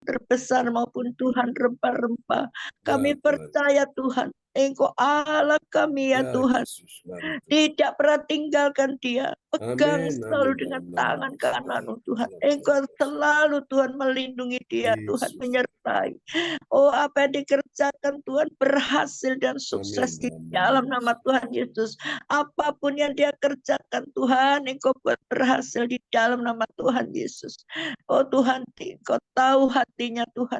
terbesar maupun Tuhan rempah-rempah. Kami Ya, Tuhan. percaya Tuhan, Engkau Allah kami ya Ya, Tuhan. Yesus, mari Tuhan. Tidak pernah tinggalkan dia. Pegang Amin, selalu amin, dengan dalam nama tangan Yesus. kananmu Tuhan. Ya, Engkau Tuhan. selalu Tuhan melindungi dia Tuhan, Yesus. menyertai. Oh, apa yang dikerjakan Tuhan berhasil dan sukses Amin, di dalam dalam nama Tuhan Yesus. Apapun yang dia kerjakan Tuhan, Engkau buat berhasil di dalam nama Tuhan Yesus. Oh Tuhan, Engkau tahu hatinya Tuhan.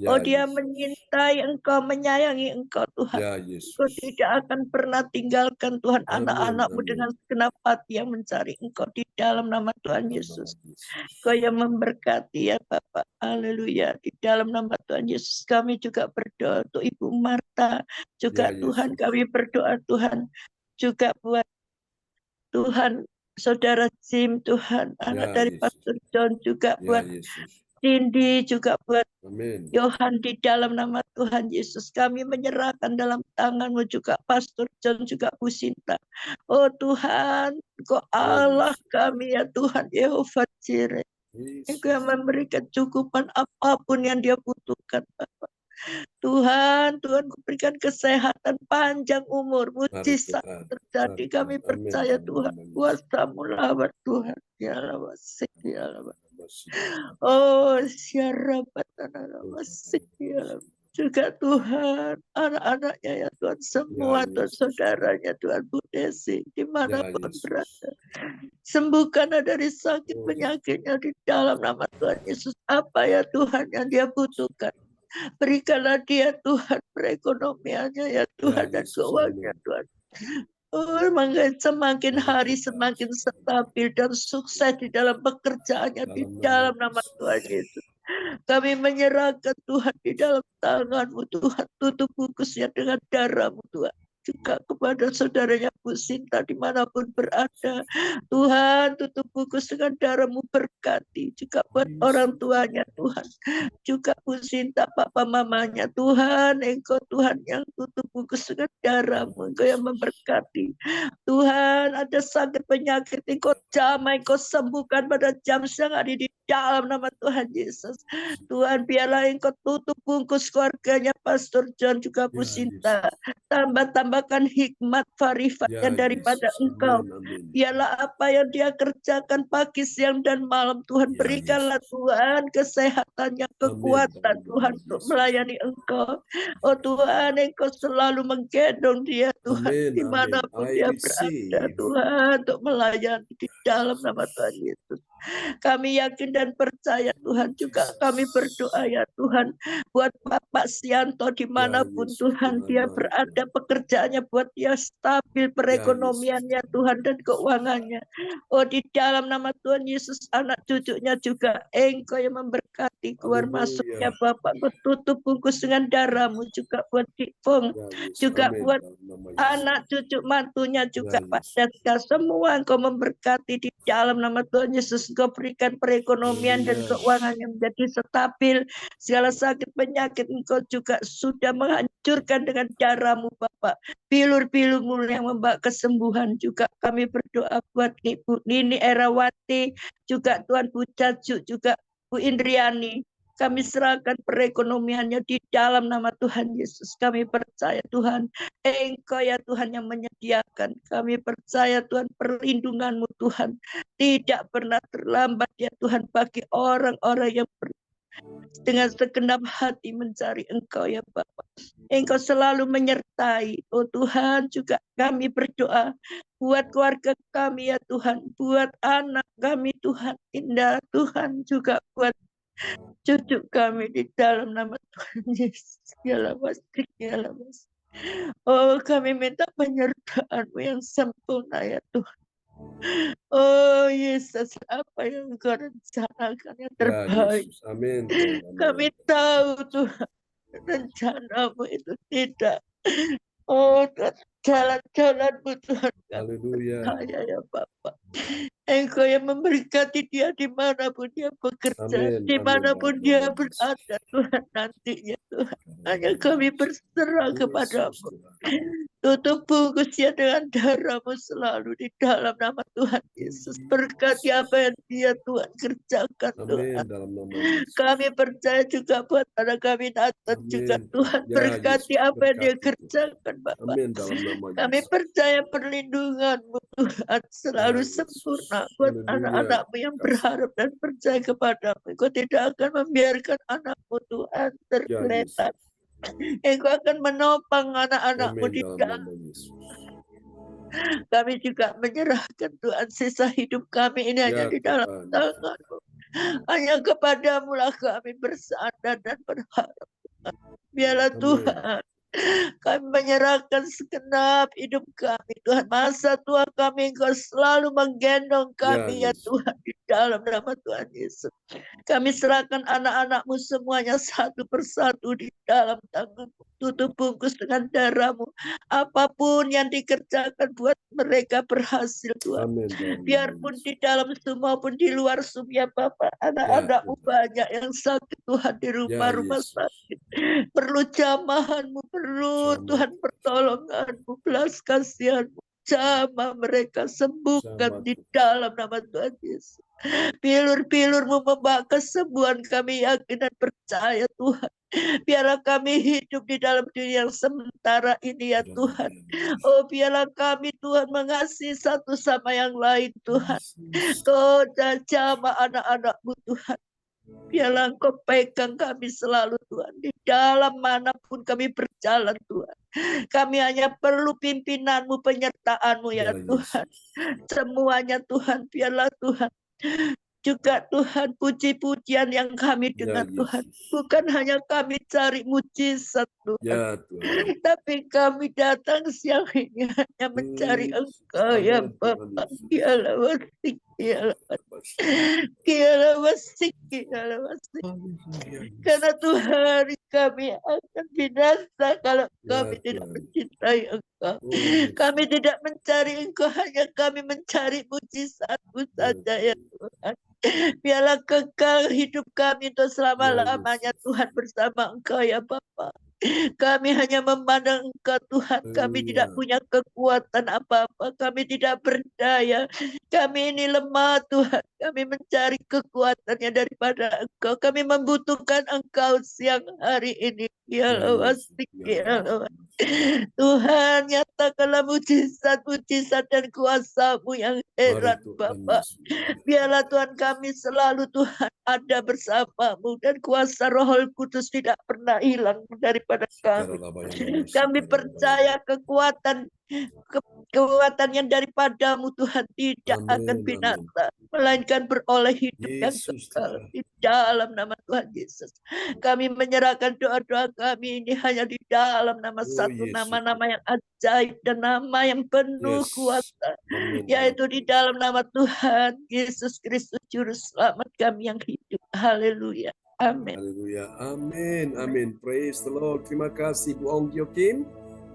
Oh, Ya, dia Yesus. menyintai Engkau, menyayangi Engkau Tuhan. Ya, Engkau Yesus. tidak akan pernah tinggalkan Tuhan Amin, anak-anakmu amin. dengan segenap hati yang mencari Engkau di dalam nama Tuhan Nama Yesus. Yesus. Engkau yang memberkati ya Bapak. Haleluya. Di dalam nama Tuhan Yesus kami juga berdoa untuk Ibu Marta. Juga Ya, Tuhan Yesus. kami berdoa Tuhan. Juga buat Tuhan Saudara Jim Tuhan. Anak Ya, dari Yesus. Pastor John. Juga Ya, buat Yesus. Cindy. Juga buat Amin. Yohan, di dalam nama Tuhan Yesus kami menyerahkan dalam tangan-Mu juga Pastor John, juga Bu Sinta. Oh Tuhan, Engkau Allah Yesus. kami ya Tuhan, Yehova Jireh. Engkau yang Yesus. memberikan cukupan apapun yang dia butuhkan Bapak. Tuhan, Tuhan berikan kesehatan, panjang umur, Mari mujizat Tuhan. terjadi. Mari Kami Tuhan. Amin. percaya Dalam Tuhan, nama Yesus. kuasa-Mu lawat Tuhan. Ya Allah, ya Allah. Masih. Oh, syarabat anak-anak ya. Juga Tuhan, anak-anaknya ya Tuhan, semua Ya, Tuhan, Yesus. saudaranya Tuhan, Bu Desi, Ya, dimanapun Yesus. berada. Sembuhkanlah dari sakit Oh, penyakitnya di dalam nama Tuhan Yesus. Apa ya Tuhan yang dia butuhkan. Berikanlah dia Tuhan perekonomiannya ya ya, Tuhan, dan Yesus. keuangannya Amin. Tuhan. Oh, semakin Mari hari Tuhan. semakin stabil dan sukses di dalam pekerjaannya di Dalam nama dalam nama Yesus. Tuhan Yesus. Kami menyerahkan Tuhan di dalam tangan-Mu Tuhan. Tutup bungkusnya dengan darah-Mu Tuhan. Juga kepada saudaranya Bu Sinta dimanapun berada. Tuhan, tutup bungkus dengan darah-Mu, berkati. Juga buat orang tuanya Tuhan. Juga Bu Sinta, papa mamanya. Tuhan, Engkau Tuhan yang tutup bungkus dengan darah-Mu. Engkau yang memberkati. Tuhan, ada sakit penyakit, Engkau jamai, Engkau sembuhkan pada jam siang hari di dalam nama Tuhan Yesus. Tuhan, biarlah Engkau tutup bungkus keluarganya Pastor John, juga Bu Sinta. Tambahkan hikmat Ya, varifatnya daripada Yesus. Engkau. Amin. Amin. Biarlah apa yang dia kerjakan pagi, siang, dan malam, Tuhan, Ya, berikanlah Yesus. Tuhan kesehatannya, Amin. kekuatan Dalam Tuhan nama untuk Yesus. melayani Engkau. Oh Tuhan, Engkau selalu menggendong dia Tuhan, Amin. Amin. dimanapun I dia berada receive. Tuhan, untuk melayani di dalam nama Tuhan Yesus. Kami yakin dan percaya Tuhan, juga kami berdoa ya Tuhan, buat Bapak Sianto Ya, dimanapun Yesus. Tuhan Tuhan, dia mari berada, Tuhan. pekerjaannya buat dia stabil, Ya, Yesus. perekonomiannya Tuhan, dan keuangannya. Oh, di dalam nama Tuhan Yesus, anak cucunya juga Engkau yang memberkati keluar masuknya Haleluya. Bapak. Tutup bungkus dengan darah-Mu juga buat Dipong, Ya, Yesus. juga Amin. buat Dalam nama Yesus. anak cucu mantunya juga Ya, Pak Yesus. Daska, semua Engkau memberkati di dalam nama Tuhan Yesus. Engkau berikan perekonomian dan Haleluya. keuangan yang menjadi stabil. Segala sakit penyakit Engkau juga sudah menghancurkan dengan darah-Mu Bapak. Bilur-bilur yang membawa kesembuhan juga kami berdoa buat Ibu Nini Erawati, juga Tuhan Bu Cacu, juga Bu Indriani. Kami serahkan perekonomiannya di dalam nama Tuhan Yesus. Kami percaya Tuhan, Engkau ya Tuhan yang menyediakan. Kami percaya Tuhan, perlindungan-Mu Tuhan tidak pernah terlambat ya Tuhan, bagi orang-orang yang dengan segenap hati mencari Engkau ya Bapak. Engkau selalu menyertai. Oh Tuhan, juga kami berdoa buat keluarga kami ya Tuhan, buat anak kami Tuhan, indah Tuhan, juga buat cucu kami di dalam nama Tuhan Yesus. Ya Mas, ya Mas. Oh, kami minta penyertaan-Mu yang sempurna ya Tuhan. Oh Yesus, apa yang Engkau rencanakan yang Ya, terbaik. Yesus. Amin. Tuhan. Amin. Kami tahu Tuhan, rencana-Mu itu tidak. Oh Tuhan, jalan-jalan-Mu Tuhan, kami Haleluya. percaya ya Bapak. Engkau yang memberkati dia dimanapun dia bekerja, Amin. dimanapun dia berada, Tuhan, nantinya Tuhan. Hanya kami berserah kepadamu. Tutup bungkusnya dengan darah-Mu selalu di dalam nama Tuhan Yesus. Berkati apa yang dia Tuhan kerjakan, Tuhan. Amin dalam nama Yesus. Kami percaya juga buat anak kami Nathan juga, Tuhan. Ya, Berkati Yesus. apa yang dia Berkati, kerjakan, Bapak. amin dalam nama Kami Yesus. percaya perlindungan-Mu, Tuhan, selalu Ya, Yesus. sempurna buat Haleluya. anak-anak-Mu yang berharap dan percaya kepadamu. Engkau tidak akan membiarkan anak-Mu, Tuhan, Ya, tergeletak. Yesus. Engkau akan menopang anak-anak-Mu Amin di dalam dalam. nama Yesus. Kami juga menyerahkan, Tuhan, sisa hidup kami ini hanya Ya, di dalam Tuhan. tangan-Mu. Hanya kepadamu lah kami bersandar dan berharap. Biarlah Amin. Tuhan, kami menyerahkan segenap hidup kami, Tuhan. Masa tua kami, Engkau selalu menggendong kami, ya Yesus. Tuhan, di dalam nama Tuhan Yesus. Kami serahkan anak-anak-Mu semuanya satu persatu di dalam tangan-Mu. Tutup bungkus dengan darah-Mu. Apapun yang dikerjakan buat mereka berhasil, Tuhan. Amin dalam nama Biarpun Yesus. di dalam semua pun di luar ya Bapak. Anak-anak-Mu Tuhan. banyak yang sakit, Tuhan, di rumah-rumah Yesus. sakit. Perlu jamahan-Mu, perlu Jamah. Tuhan pertolongan-Mu, belas kasihan-Mu. Jamah mereka, sembuhkan Jamah, di Tuhan. dalam nama Tuhan Yesus. Pilur-pilur-Mu membawa kesembuhan, kami yakin dan percaya, Tuhan. Biarlah kami hidup di dalam dunia yang sementara ini, ya Tuhan. Oh, biarlah kami, Tuhan, mengasihi satu sama yang lain, Tuhan. Kau jamah anak-anak-Mu, Tuhan. Biarlah Engkau pegang kami selalu, Tuhan. Di dalam manapun kami berjalan, Tuhan. Kami hanya perlu pimpinan-Mu, penyertaan-Mu, ya Tuhan. Semuanya, Tuhan, biarlah Tuhan. Juga Tuhan, puji-pujian yang kami dengar, Tuhan. Bukan hanya kami cari mujizat, Tuhan. Ya, Tuhan. Tapi kami datang siang ini hanya mencari Engkau, ya Bapak. Dialah wasik, dialah wasik, dialah wasik. Karena Tuhan, kami akan binasa kalau kami tidak mencintai Engkau. Kami tidak mencari Engkau, hanya kami mencari mujizat-Mu saja, ya Tuhan. Biarlah kekal hidup kami untuk selama-lamanya, Tuhan, bersama Engkau, ya Bapa. Kami hanya memandang Engkau, Tuhan. Kami tidak punya kekuatan apa-apa. Kami tidak berdaya. Kami ini lemah, Tuhan. Kami mencari kekuatannya daripada Engkau. Kami membutuhkan Engkau siang hari ini. Ya Allah, ya Allah. Tuhan, nyatakanlah mujizat-mujizat dan kuasa-Mu yang heran, Bapa. Biarlah Tuhan kami selalu, Tuhan, ada bersama-Mu, dan kuasa Roh Kudus tidak pernah hilang daripada kami. Kami percaya kekuatan yang daripada-Mu, Tuhan, tidak akan binasa, melainkan beroleh hidup yang kekal di dalam nama Tuhan Yesus. Kami menyerahkan doa-doa kami ini hanya di dalam nama satu, nama-nama yang ajaib dan nama yang penuh kuasa, yaitu di dalam nama Tuhan Yesus Kristus, Juru Selamat kami yang hidup. Haleluya. Amin. Haleluya. Amin. Amin. Praise the Lord. Terima kasih Bu Ong Gio Kim.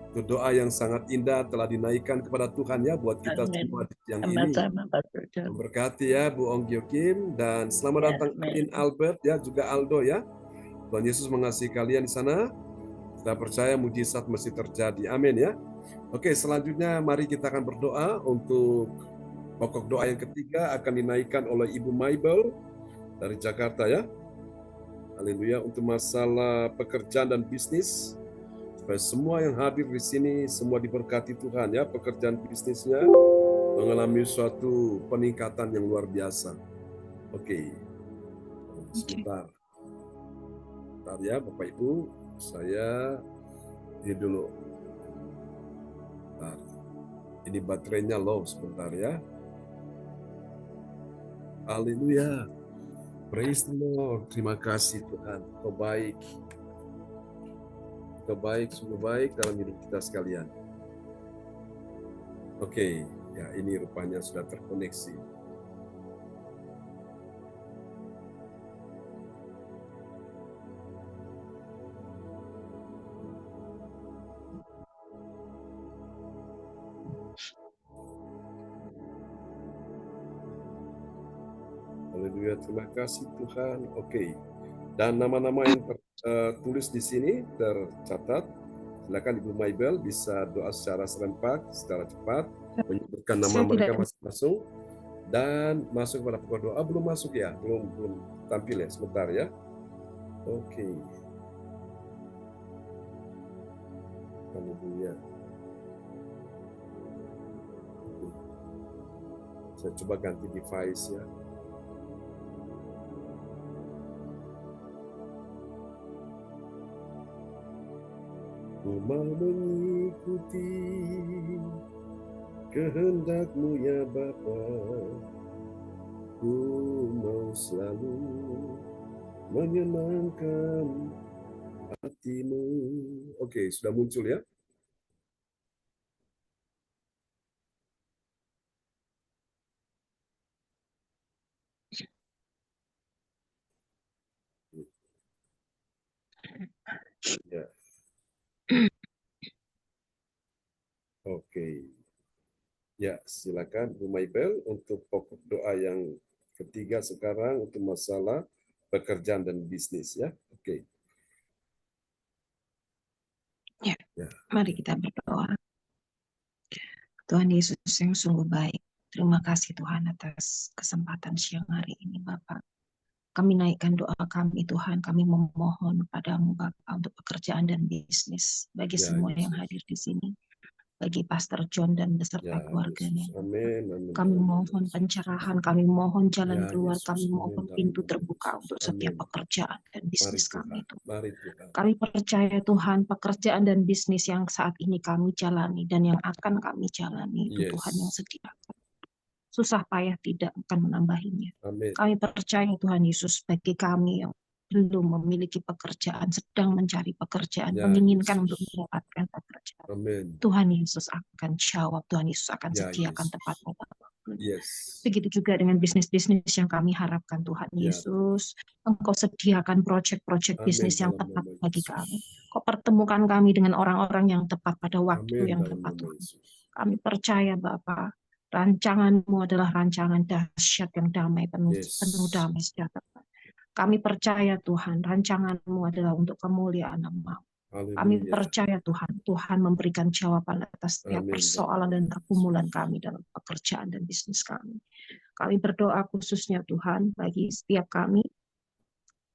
Itu doa yang sangat indah telah dinaikkan kepada Tuhan ya buat kita semua yang ini. Memberkati ya Bu Ong Gio Kim, dan selamat datang In Albert ya, juga Aldo ya. Tuhan Yesus mengasihi kalian di sana. Kita percaya mujizat mesti terjadi. Amin ya. Oke, selanjutnya mari kita akan berdoa untuk pokok doa yang ketiga akan dinaikkan oleh Ibu Maibel dari Jakarta ya. Haleluya, untuk masalah pekerjaan dan bisnis. Supaya semua yang hadir di sini semua diberkati Tuhan ya, pekerjaan bisnisnya mengalami suatu peningkatan yang luar biasa. Oke. Sebentar. Bentar ya Bapak Ibu, saya ini dulu. Bentar. Ini baterainya low sebentar ya. Haleluya. Praise the Lord. Terima kasih Tuhan. Kau baik. Kau baik, sungguh baik dalam hidup kita sekalian. Oke, ya ini rupanya sudah terkoneksi. Haleluya, terima kasih Tuhan. Oke. Dan nama-nama yang tertulis di sini tercatat. Silakan Ibu Maibel bisa doa secara serempak, secara cepat, menyebutkan nama mereka masing-masing dan masuk pada pokok doa. Belum masuk ya, belum tampil ya, sebentar ya. Oke. Haleluya. Saya coba ganti device ya. Ku mau mengikuti kehendak-Mu ya Bapa. Ku mau selalu menyenangkan hati-Mu. Oke, sudah muncul ya. Ya. Oke. Ya, silakan Bu Maibel untuk pokok doa yang ketiga sekarang untuk masalah pekerjaan dan bisnis ya. Oke. Ya. Mari kita berdoa. Tuhan Yesus yang sungguh baik. Terima kasih Tuhan atas kesempatan siang hari ini Bapak. Kami naikkan doa kami Tuhan, kami memohon padamu Bapak untuk pekerjaan dan bisnis bagi semua yang hadir di sini, bagi Pastor John dan beserta keluarganya. Amin. Kami mohon pencerahan, kami mohon jalan keluar, kami mohon pintu terbuka untuk setiap pekerjaan dan bisnis kami Tuhan. Kami percaya Tuhan pekerjaan dan bisnis yang saat ini kami jalani dan yang akan kami jalani itu Tuhan yang sediakan. Susah payah tidak akan menambahinya. Amin. Kami percaya Tuhan Yesus bagi kami yang belum memiliki pekerjaan, sedang mencari pekerjaan, menginginkan untuk mendapatkan pekerjaan. Amin. Tuhan Yesus akan jawab, Tuhan Yesus akan sediakan tepat pada waktu. Begitu juga dengan bisnis-bisnis yang kami harapkan Tuhan Yesus, Engkau sediakan proyek-proyek bisnis yang tepat bagi kami. Kau pertemukan kami dengan orang-orang yang tepat pada waktu yang tepat Tuhan. Kami percaya Bapa, rancangan-Mu adalah rancangan dahsyat yang damai, penuh damai sejahtera. Kami percaya Tuhan, rancangan-Mu adalah untuk kemuliaan Nama-Mu. Kami percaya Tuhan, Tuhan memberikan jawaban atas setiap persoalan dan pergumulan kami dalam pekerjaan dan bisnis kami. Kami berdoa khususnya Tuhan bagi setiap kami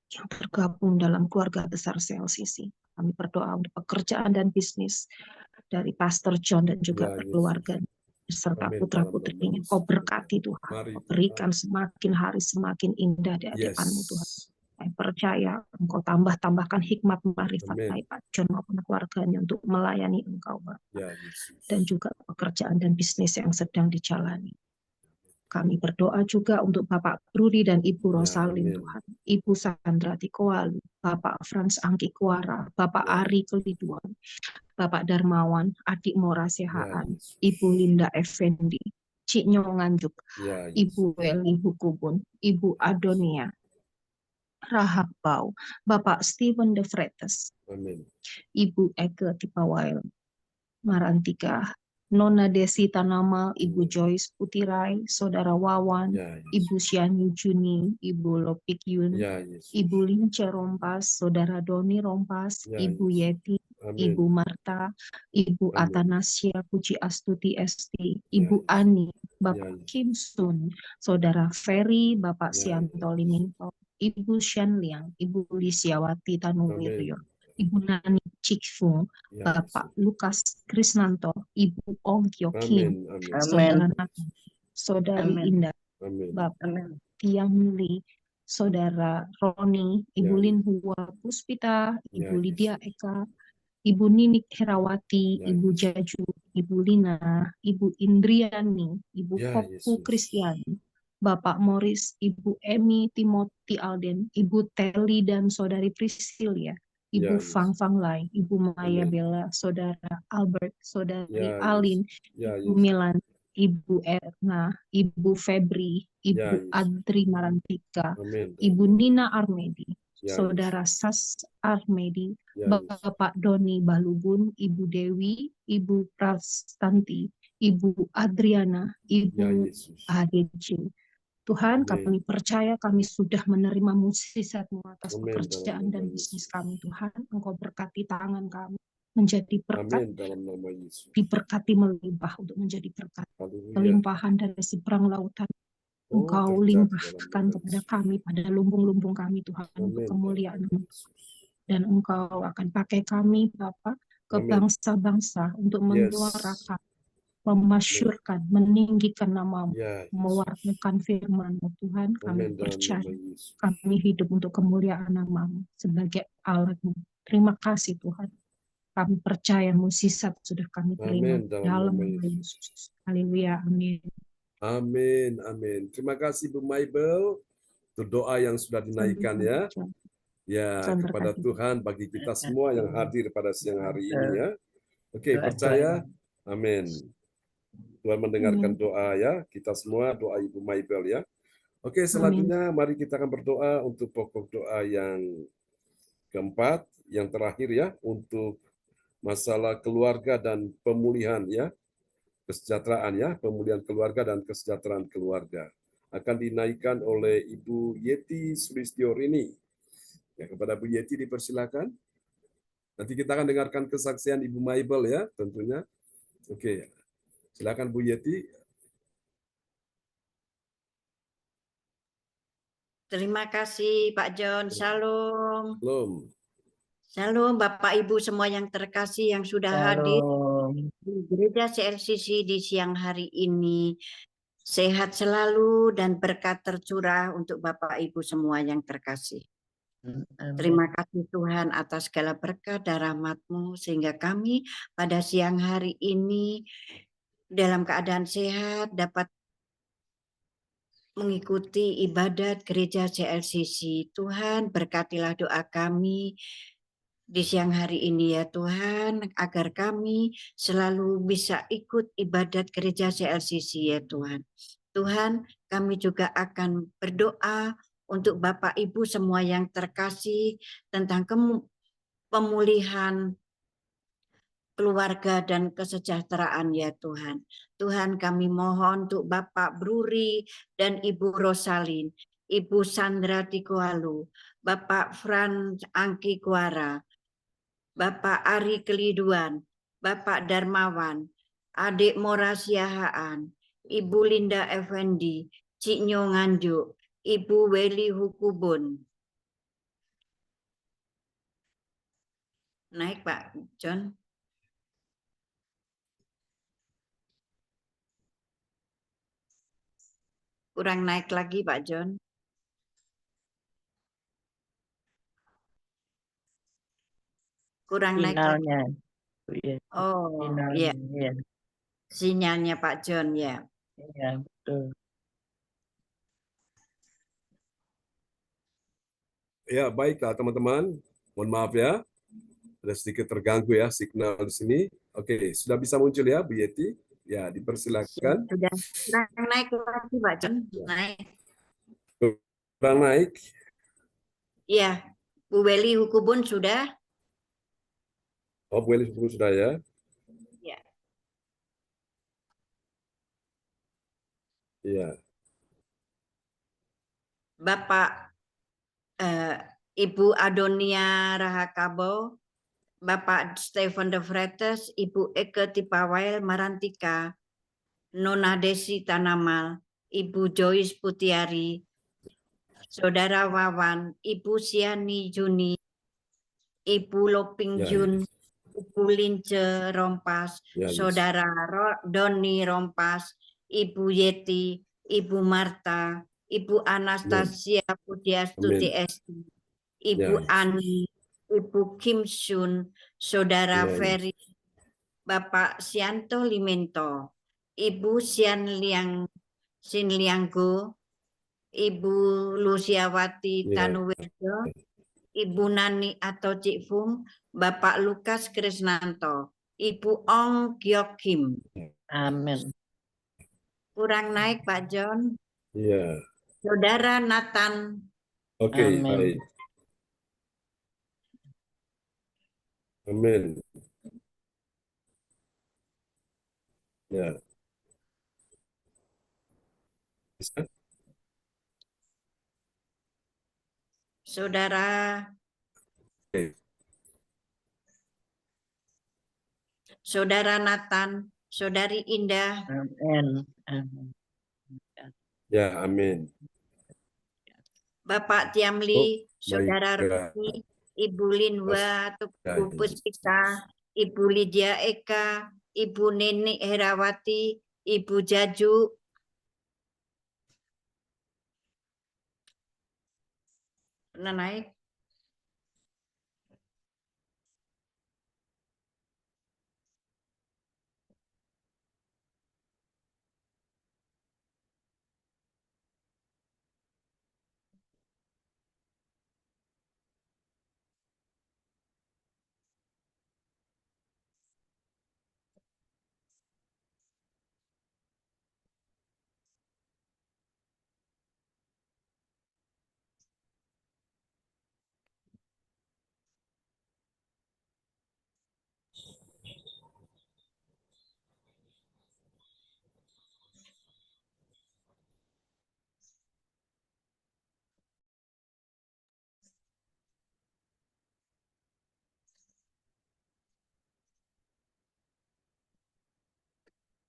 yang tergabung dalam keluarga besar CLCC. Kami berdoa untuk pekerjaan dan bisnis dari Pastor John dan juga keluarga beserta putra-putrinya. Kau berkati Tuhan, kau berikan semakin hari semakin indah di hadapan-Mu Tuhan. Saya percaya Engkau tambahkan hikmat marifat baik Pak John maupun keluarganya untuk melayani Engkau Bapak. Dan juga pekerjaan dan bisnis yang sedang dijalani. Kami berdoa juga untuk Bapak Brudi dan Ibu Rosalin Tuhan, Ibu Sandra Tikoali, Bapak Frans Angki Kuara, Bapak Ari Keliduan, Bapak Darmawan, Adik Mora Sehaan, Ibu Linda Effendi, Cik Nyong Nganjuk, Ibu Weli Hukubun, Ibu Adonia, Rahab Bau, Bapak Steven De Vretes, Ibu Eke Tipawail, Marantika, Nona Desi Tanamal, Ibu Joyce Putirai, Saudara Wawan, Ibu Syani Juni, Ibu Lopik Yun, Ibu Lince Rompas, Saudara Doni Rompas, Ibu Yeti, Ibu Marta, Ibu Atanasia Puji Astuti Esti, Ibu Ani, Bapak Kim Sun, Saudara Ferry, Bapak Sianto Liminto, Ibu Shan Liang, Ibu Lisiawati Tanuwiryo, Ibu Nani Cikfu, Bapak Lukas Krisnanto, Ibu Ong Kyo Kim, Saudara Nathan, Saudari Indah, Bapak Tiang Li, Saudara Roni, Ibu Lin Hua Puspita, Ibu Lydia Eka, Ibu Ninik Herawati, Ibu Jaju, Ibu Lina, Ibu Indriani, Ibu Kopku Kristiani, Bapak Morris, Ibu Emi Timothy Alden, Ibu Teli dan Saudari Priscilia, Ibu Fang Fang Lai, Ibu Maya Bella, Saudara Albert, Saudari Alin, Ibu Milan, Ibu Erna, Ibu Febri, Ibu Adri Marantika, Ibu Nina Armedi, Saudara Sas Armedi, Bapak Doni Balubun, Ibu Dewi, Ibu Prastanti, Ibu Adriana, Ibu ADC, Tuhan, Amin. kami percaya kami sudah menerima mukjizat-Mu atas Amin. pekerjaan Dalam dan nama bisnis Yesus. kami, Tuhan. Engkau berkati tangan kami menjadi berkat, Amin. Dalam nama Yesus. diberkati melimpah untuk menjadi berkat. Haleluya. Kelimpahan dari seberang lautan Oh, Engkau terjadi dalam limpahkan nama kepada Yesus. kami pada lumbung-lumbung kami, Tuhan, untuk Amin. Dalam kemuliaan nama Yesus. dan Engkau akan pakai kami, Bapa, ke Amin. bangsa-bangsa untuk Yes. menyuarakan, Amin. memasyurkan, meninggikan nama-Mu, Ya, Yesus. mewartakan firman-Mu, Tuhan. Kami Amin. Dalam percaya nama Yesus. kami hidup untuk kemuliaan nama-Mu sebagai alat-Mu. Terima kasih, Tuhan. Kami percaya mukjizat sudah kami terima Amin. Dalam dalam nama nama Yesus. Yesus. Haleluya, amin. Amin. Amin. Terima kasih Bu Maibel untuk doa yang sudah dinaikkan ya. Ya, Tuhan kepada berkati. Tuhan bagi kita semua yang hadir pada siang hari ini ya. Oke, Doa-doa. percaya. Amin. Tuhan mendengarkan Amin. doa ya. Kita semua doa Ibu Maibel ya. Oke, Amin. selanjutnya mari kita akan berdoa untuk pokok doa yang keempat, yang terakhir ya, untuk masalah keluarga dan pemulihan ya, kesejahteraan ya, pemulihan keluarga dan kesejahteraan keluarga. Akan dinaikkan oleh Ibu Yeti Sulistiorini. Ya, kepada Bu Yeti dipersilakan. Nanti kita akan dengarkan kesaksian Ibu Maibel ya, tentunya. Oke, silakan Bu Yeti. Terima kasih Pak John. Shalom. Belum. Shalom Bapak Ibu semua yang terkasih yang sudah hadir di Gereja CLCC di siang hari ini. Sehat selalu dan berkat tercurah untuk Bapak Ibu semua yang terkasih. Terima kasih Tuhan atas segala berkat dan rahmat-Mu sehingga kami pada siang hari ini dalam keadaan sehat dapat mengikuti ibadat gereja CLCC. Tuhan berkatilah doa kami di siang hari ini ya Tuhan, agar kami selalu bisa ikut ibadat gereja CLCC ya Tuhan. Tuhan, kami juga akan berdoa untuk Bapak Ibu semua yang terkasih tentang pemulihan keluarga dan kesejahteraan ya Tuhan. Tuhan, kami mohon untuk Bapak Bruri dan Ibu Rosalin, Ibu Sandra Tikualu, Bapak Frans Angki Kuara, Bapak Ari Keliduan, Bapak Darmawan, Adik Mora Siahaan, Ibu Linda Effendi, Cik Nyo Nganjuk, Ibu Weli Hukubun. Naik Pak John. Kurang naik lagi Pak John. Kurang naik lagi. Oh, iya. Sinyalnya Pak John ya. Iya, betul. Ya, baiklah teman-teman. Mohon maaf ya. Ada sedikit terganggu ya signal di sini. Oke, sudah bisa muncul ya Bu Yeti? Ya, dipersilakan. Sudah. Kurang naik lagi Pak John. Naik. Kurang naik. Iya. Bu Weli Hukubun sudah. Oh, Bu Weli sudah ya. Ya. Iya. Bapak Ibu Adonia Rahakabo, Bapak Stephen De Vretes, Ibu Eke Tipawail Marantika, Nona Desi Tanamal, Ibu Joyce Putiari, Saudara Wawan, Ibu Siani Juni, Ibu Loping Ya, Jun, Ibu Lince Rompas, ya, Saudara Doni Rompas, Ibu Yeti, Ibu Marta, Ibu Anastasia Pudiastuti Esti, Ibu Ani, Ibu Kim Sun, Saudara Ferry, Bapak Sianto Limento, Ibu Sin Lianggo, Ibu Luciawati Tanuwirjo, Ibu Nani atau Cik Fung, Bapak Lukas Krisnanto, Ibu Ong Gyok Kim. Amin. Kurang naik Pak John. Iya. Saudara Nathan. Oke, baik. Amin. Ya. Bisa? Saudara. Saudara Nathan, Saudari Indah. Amin. Ya, amin. Bapak Tiamli, Saudara Ruki, Ibu Linwa, Ibu Puspita, Ibu Lydia Eka, Ibu Nenek Herawati, Ibu Jaju. Pernah naik?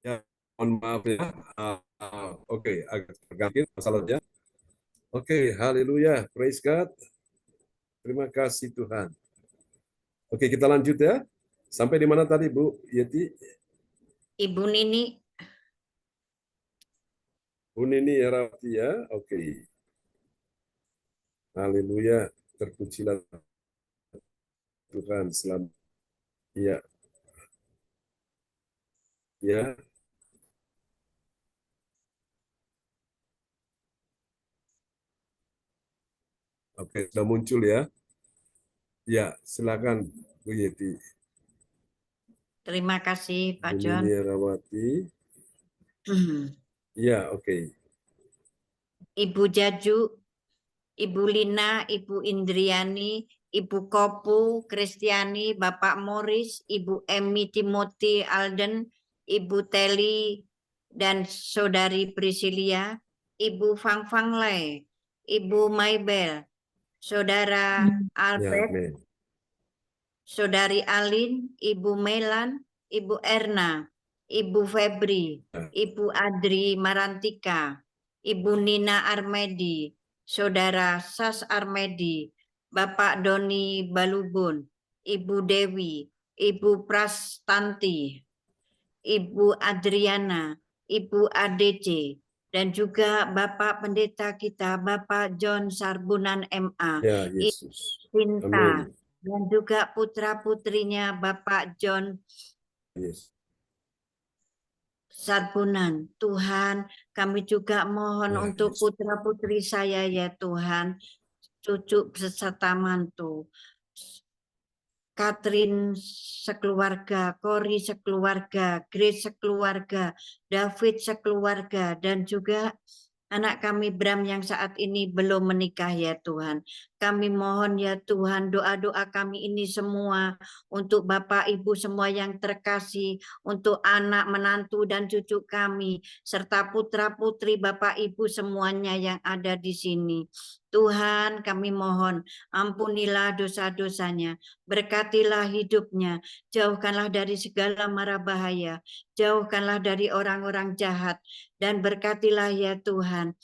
Ya, mohon maaf ya. Oke, agak terganggu masalahnya. Oke, haleluya, praise God. Terima kasih Tuhan. Oke, kita lanjut ya. Sampai di mana tadi, Bu Yeti? Ibu Nini. Bu Nini Herawati ya. Oke. Haleluya, terpujilah Tuhan selamat. Ya. Ya. Oke, sudah muncul ya. Ya, silakan Bu Yeti. Terima kasih Pak John. Bu Nini Herawati. Ya, oke. Ibu Jaju, Ibu Lina, Ibu Indriani, Ibu Kopu, Kristiani, Bapak Morris, Ibu Emmy Timothy Alden, Ibu Teli, dan Saudari Priscilia, Ibu Fang Fang Lei, Ibu Maibel, Saudara Albert, Ya, Saudari Alin, Ibu Melan, Ibu Erna, Ibu Febri, Ibu Adri Marantika, Ibu Nina Armedi, Saudara Sas Armedi, Bapak Doni Balubun, Ibu Dewi, Ibu Prastanti, Ibu Adriana, Ibu ADC, dan juga Bapak Pendeta kita, Bapak John Sarbunan MA, ya Yesus. Cinta, Amin. dan juga putra-putrinya Bapak John Sarbunan. Tuhan, kami juga mohon untuk putra-putri saya ya Tuhan, cucu beserta mantu, Catherine sekeluarga, Cory sekeluarga, Grace sekeluarga, David sekeluarga, dan juga anak kami Bram yang saat ini belum menikah ya Tuhan. Kami mohon ya Tuhan, doa-doa kami ini semua untuk Bapak Ibu semua yang terkasih, untuk anak, menantu, dan cucu kami, serta putra-putri Bapak Ibu semuanya yang ada di sini. Tuhan, kami mohon ampunilah dosa-dosanya, berkatilah hidupnya, jauhkanlah dari segala mara bahaya, jauhkanlah dari orang-orang jahat, dan berkatilah ya Tuhan,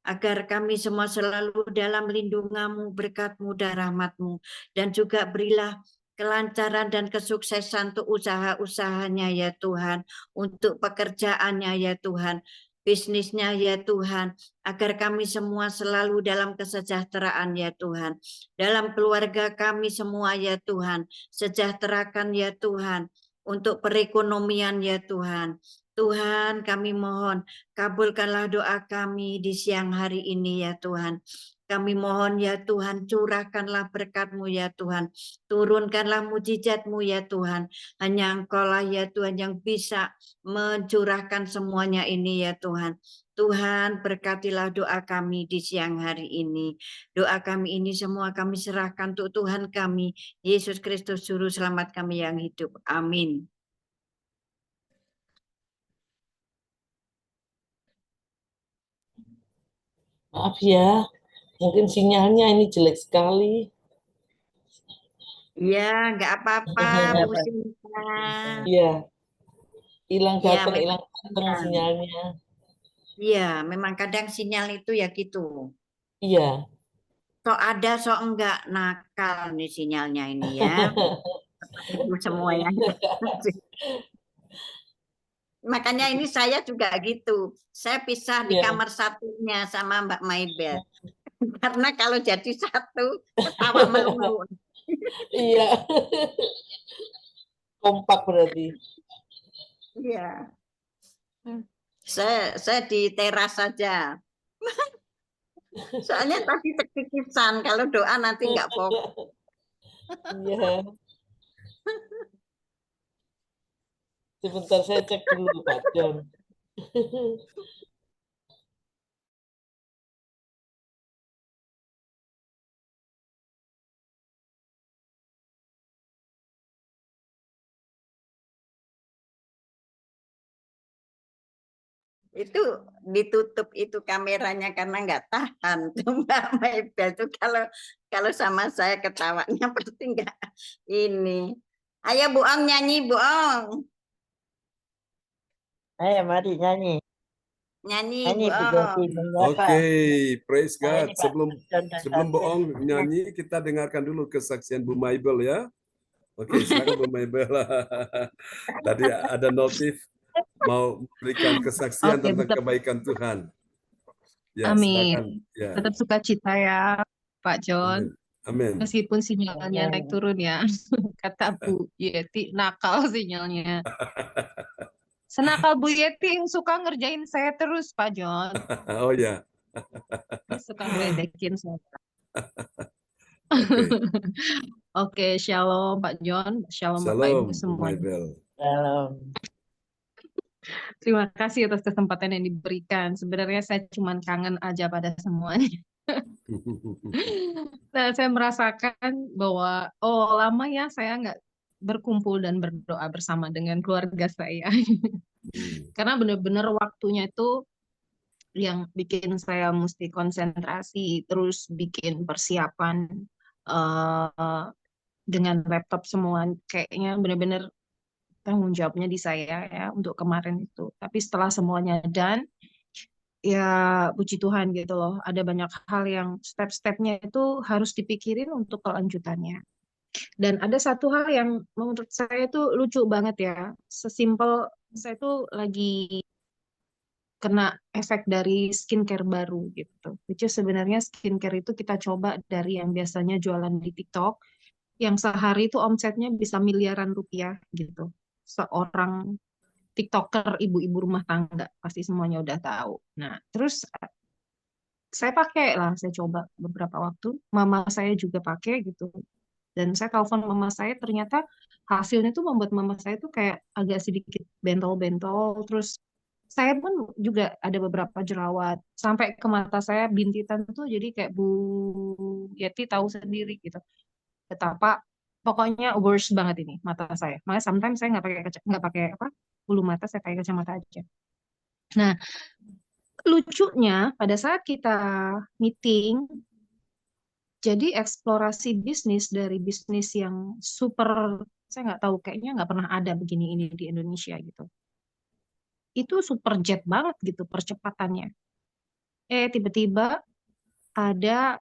agar kami semua selalu dalam lindungan-Mu, berkat-Mu, dan rahmat-Mu, dan juga berilah kelancaran dan kesuksesan untuk usaha-usahanya ya Tuhan, untuk pekerjaannya ya Tuhan, bisnisnya ya Tuhan, agar kami semua selalu dalam kesejahteraan ya Tuhan. Dalam keluarga kami semua ya Tuhan, sejahterakan ya Tuhan, untuk perekonomian ya Tuhan. Tuhan, kami mohon, kabulkanlah doa kami di siang hari ini ya Tuhan. Kami mohon ya Tuhan, curahkanlah berkat-Mu ya Tuhan. Turunkanlah mujizat-Mu ya Tuhan. Hanya Engkau-lah ya Tuhan yang bisa mencurahkan semuanya ini ya Tuhan. Tuhan, berkatilah doa kami di siang hari ini. Doa kami ini semua kami serahkan untuk Tuhan kami, Yesus Kristus Juru Selamat kami yang hidup. Amin. Maaf ya, Mungkin sinyalnya ini jelek sekali. Iya, nggak apa-apa, Bu Sinta. Iya, hilang Iya, datang, hilang memang datang sinyal. sinyalnya. Iya, memang kadang sinyal itu ya gitu. Iya. Sok ada, sok enggak nakal nih sinyalnya ini ya. Ibu semua ya. Makanya ini saya juga gitu. Saya pisah di kamar satunya sama Mbak Maibel. Karena kalau jadi satu, ketawa melulu. Iya. Kompak berarti. Iya. Saya di teras saja. Soalnya tadi terkikisan, kalau doa nanti nggak fokus. Iya. Sebentar saya cek dulu Pak John. Itu ditutup itu kameranya karena nggak tahan tuh Mbak Maibel tuh kalau sama saya ketawanya pasti nggak ini. Ayo Bu Ong nyanyi Bu Ong. Ayo mari nyanyi. Nyanyi Bu Bu Ong. Yofi. Oke, praise Nah, God. ini Pak. Sebelum Bu Ong nyanyi, kita dengarkan dulu kesaksian Bu Maibel ya. Oke, silakan Bu Maibel. Tadi ada notif mau memberikan kesaksian Oke, tentang tetap, kebaikan Tuhan. Ya, amin. silakan. Ya. Tetap sukacita ya, Pak John. Amin. Meskipun sinyalnya naik turun ya. Kata Bu Yeti, nakal sinyalnya. Senakal Bu Yeti yang suka ngerjain saya terus, Pak John. Oh ya. Dia suka ngeledekin saya. Oke. Oke, shalom Pak John, shalom Bapak Shalom, Ibu Bu semuanya. Maibel. Shalom. Terima kasih atas kesempatan yang diberikan. Sebenarnya saya cuma kangen aja pada semuanya. Nah, saya merasakan bahwa lama ya saya nggak berkumpul dan berdoa bersama dengan keluarga saya. Karena benar-benar waktunya itu yang bikin saya mesti konsentrasi, terus bikin persiapan dengan laptop semua, kayaknya benar-benar tanggung jawabnya di saya ya untuk kemarin itu. Tapi setelah semuanya dan ya puji Tuhan gitu loh, ada banyak hal yang step-stepnya itu harus dipikirin untuk kelanjutannya. Dan ada satu hal yang menurut saya itu lucu banget ya, sesimpel saya tuh lagi kena efek dari skincare baru gitu. Which is sebenarnya skincare itu kita coba dari yang biasanya jualan di TikTok, yang sehari itu omsetnya bisa miliaran rupiah gitu. Seorang TikToker ibu-ibu rumah tangga pasti semuanya udah tahu. Nah, terus saya pakai lah, saya coba beberapa waktu. Mama saya juga pakai gitu. Dan saya telepon mama saya, ternyata hasilnya tuh membuat mama saya tuh kayak agak sedikit bentol-bentol. Terus saya pun juga ada beberapa jerawat. Sampai ke mata saya bintitan tuh jadi kayak Bu Yeti tahu sendiri gitu. Betapa pokoknya worst banget ini mata saya. Makanya sometimes saya nggak pakai apa bulu mata, saya pakai kacamata aja. Nah, lucunya pada saat kita meeting, jadi eksplorasi bisnis dari bisnis yang super, saya nggak tahu, kayaknya nggak pernah ada begini ini di Indonesia gitu. Itu super jet banget gitu percepatannya. Tiba-tiba ada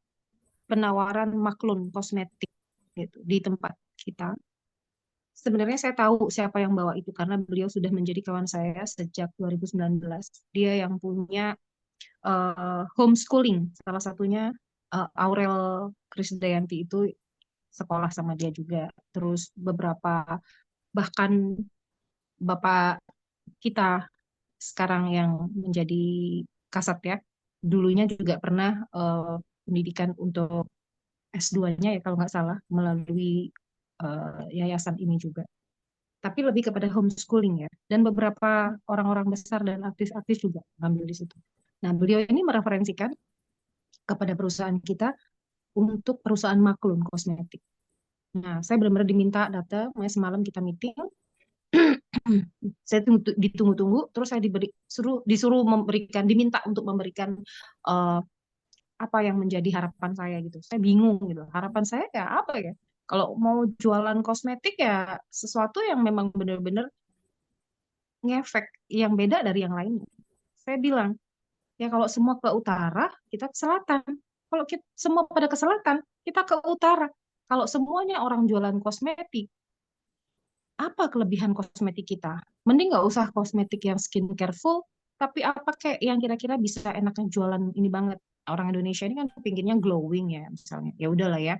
penawaran maklun kosmetik gitu di tempat kita. Sebenarnya saya tahu siapa yang bawa itu karena beliau sudah menjadi kawan saya sejak 2019. Dia yang punya homeschooling, salah satunya Aurel Krisdayanti itu sekolah sama dia juga. Terus beberapa bahkan bapak kita sekarang yang menjadi kasat ya, dulunya juga pernah pendidikan untuk S2-nya ya kalau nggak salah melalui yayasan ini juga. Tapi lebih kepada homeschooling ya. Dan beberapa orang-orang besar dan artis-artis juga ngambil di situ. Nah, beliau ini mereferensikan kepada perusahaan kita untuk perusahaan maklun kosmetik. Nah, saya benar-benar diminta data, makanya semalam kita meeting. Saya ditunggu-tunggu, terus saya disuruh diminta untuk memberikan apa yang menjadi harapan saya gitu. Saya bingung gitu. Harapan saya ya apa ya? Kalau mau jualan kosmetik ya sesuatu yang memang benar-benar ngefek yang beda dari yang lain. Saya bilang, ya kalau semua ke utara, kita ke selatan. Kalau kita semua pada ke selatan, kita ke utara. Kalau semuanya orang jualan kosmetik, apa kelebihan kosmetik kita? Mending nggak usah kosmetik yang skincare full, tapi apa kayak yang kira-kira bisa enaknya jualan ini banget. Orang Indonesia ini kan pinginnya glowing ya, misalnya. Ya udahlah ya,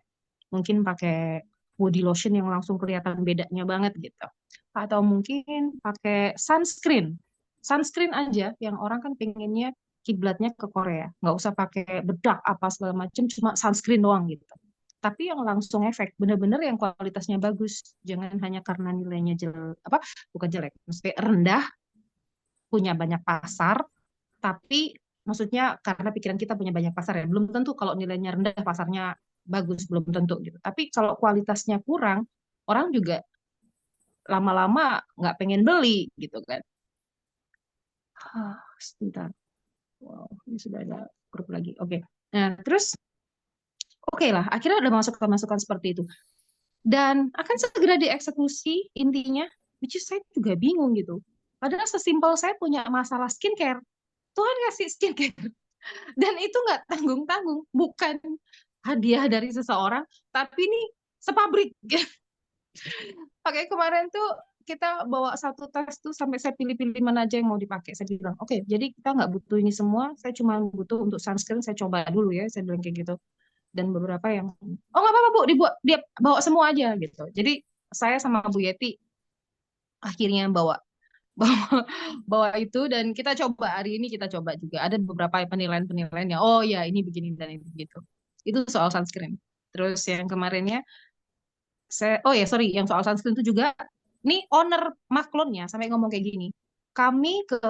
mungkin pakai body lotion yang langsung kelihatan bedanya banget gitu. Atau mungkin pakai sunscreen. Sunscreen aja yang orang kan pinginnya kiblatnya ke Korea. Nggak usah pakai bedak apa segala macam, cuma sunscreen doang gitu. Tapi yang langsung efek, bener-bener yang kualitasnya bagus. Jangan hanya karena nilainya apa, bukan jelek, maksudnya rendah, punya banyak pasar, tapi maksudnya karena pikiran kita punya banyak pasar ya. Belum tentu kalau nilainya rendah pasarnya bagus, belum tentu gitu. Tapi kalau kualitasnya kurang, orang juga lama-lama nggak pengen beli gitu kan. Sebentar. Wow, ini sudah ada grup lagi. Oke. Nah, terus oke lah, akhirnya ada masukan-masukan seperti itu. Dan akan segera dieksekusi intinya, which is saya juga bingung gitu. Padahal sesimpel saya punya masalah skincare, Tuhan kasih skincare. Dan itu nggak tanggung-tanggung, bukan hadiah dari seseorang, tapi ini sepabrik. Pakai kemarin tuh kita bawa satu tas tuh sampai saya pilih-pilih mana aja yang mau dipakai. Saya bilang, oke, jadi kita nggak butuh ini semua, saya cuma butuh untuk sunscreen, saya coba dulu ya, saya bilang kayak gitu. Dan beberapa yang, oh nggak apa-apa Bu, dia bawa semua aja gitu. Jadi saya sama Bu Yeti akhirnya bawa bawa bawa itu dan kita coba hari ini kita coba juga ada beberapa penilaian-penilaiannya. Oh ya ini begini dan ini begitu. Itu soal sunscreen. Terus yang kemarinnya oh ya sorry yang soal sunscreen itu juga nih owner Maklonnya sampai ngomong kayak gini. Kami ke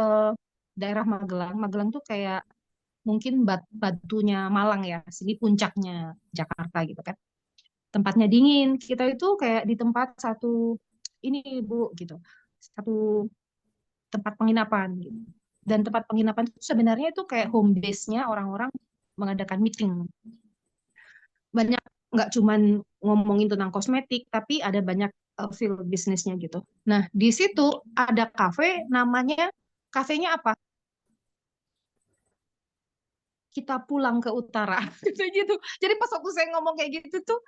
daerah Magelang. Magelang tuh kayak mungkin batunya Malang ya, sini puncaknya Jakarta gitu kan. Tempatnya dingin. Kita itu kayak di tempat satu ini Bu gitu. Satu tempat penginapan gitu. Dan tempat penginapan itu sebenarnya itu kayak home base-nya orang-orang mengadakan meeting. Banyak nggak cuman ngomongin tentang kosmetik, tapi ada banyak field bisnisnya gitu. Nah, di situ ada kafe namanya kafenya apa? Kita pulang ke utara gitu. Jadi pas waktu saya ngomong kayak gitu tuh